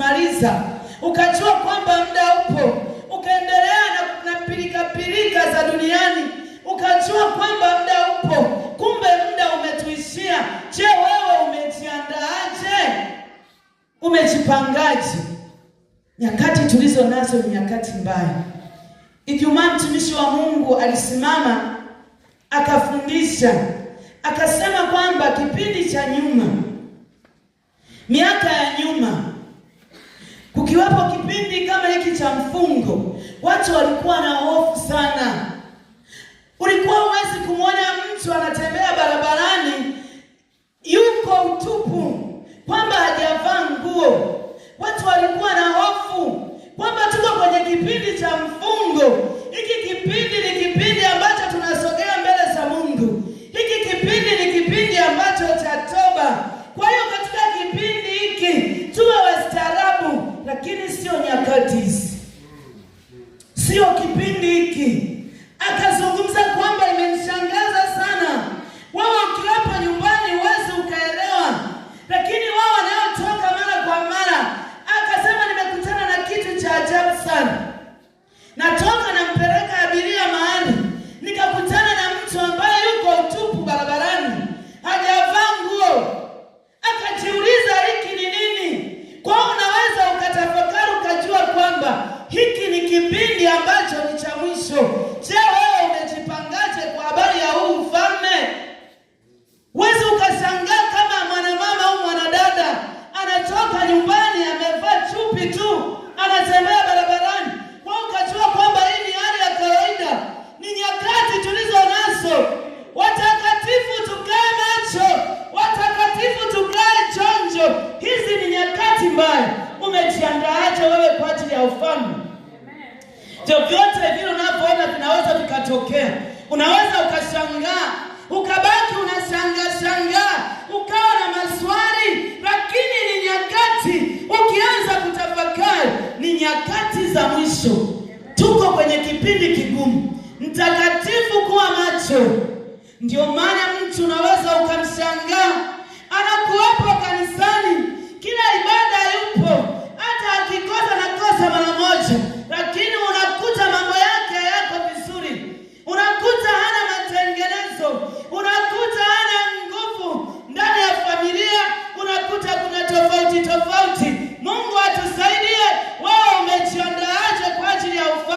kumaliza, ukajua kwamba muda upo, ukaendelea na pilika za duniani, ukajua kwamba muda upo, kumbe muda umetuishia. Je, wewe umejiandaaje? Umejipangaje? Nyakati tulizo nazo ni nyakati mbaya. Ijumaa mtumishi wa Mungu alisimama akafundisha, akasema kwamba kipindi cha nyuma, miaka ya nyuma, kukiwapo kipindi kama hiki cha mfungo, watu walikuwa na hofu sana. Ulikuwa huwezi kumwona mtu anatembea barabarani yuko utupu, kwamba hajavaa nguo. Watu walikuwa na hofu kwamba tuko kwenye kipindi cha mfungo. Hiki kipindi ni kipindi ambacho tunasogea mbele za Mungu. Hiki kipindi ni kipindi ambacho cha toba. Kwa hiyo katika kipindi hiki tuwe wastaarabu, lakini sio nyakati hizi, sio kipindi hiki. Akazungumza kwamba imemshangaza sana, wewe ukiwapo nyumbani huwezi ukaelewa, lakini wao wanaotoka mara kwa mara. Akasema nimekutana na kitu cha ajabu sana. Natoka nampeleka abiria mahali, nikakutana na mtu ambaye yuko utupu barabarani, hajavaa nguo. Akajiuliza hiki ni nini? Kwa hiyo unaweza ukatafakari ukajua kwamba hiki ni kipindi ambacho ni cha mwisho. Je, wewe umejipangaje kwa habari ya huu ufalme? Huwezi ukashangaa kama mwanamama au mwanadada anatoka nyumbani amevaa chupi tu, anatembea barabarani, wewe ukajua kwamba hii ni hali ya kawaida. Ni nyakati tulizo nazo. Watakatifu tukae macho, watakatifu tukae chonjo. Hizi ni nyakati mbaya. Umejiandaaje wewe kwa ajili ya ufalme? Vyote vile unavyoona vinaweza vikatokea. Unaweza ukashangaa, ukabaki unashangaa, ukawa na maswali, lakini ni nyakati, ukianza kutafakari, ni nyakati za mwisho. Tuko kwenye kipindi kigumu. Mtakatifu kuwa macho. Ndio maana mtu unaweza ukamshangaa anakuwepo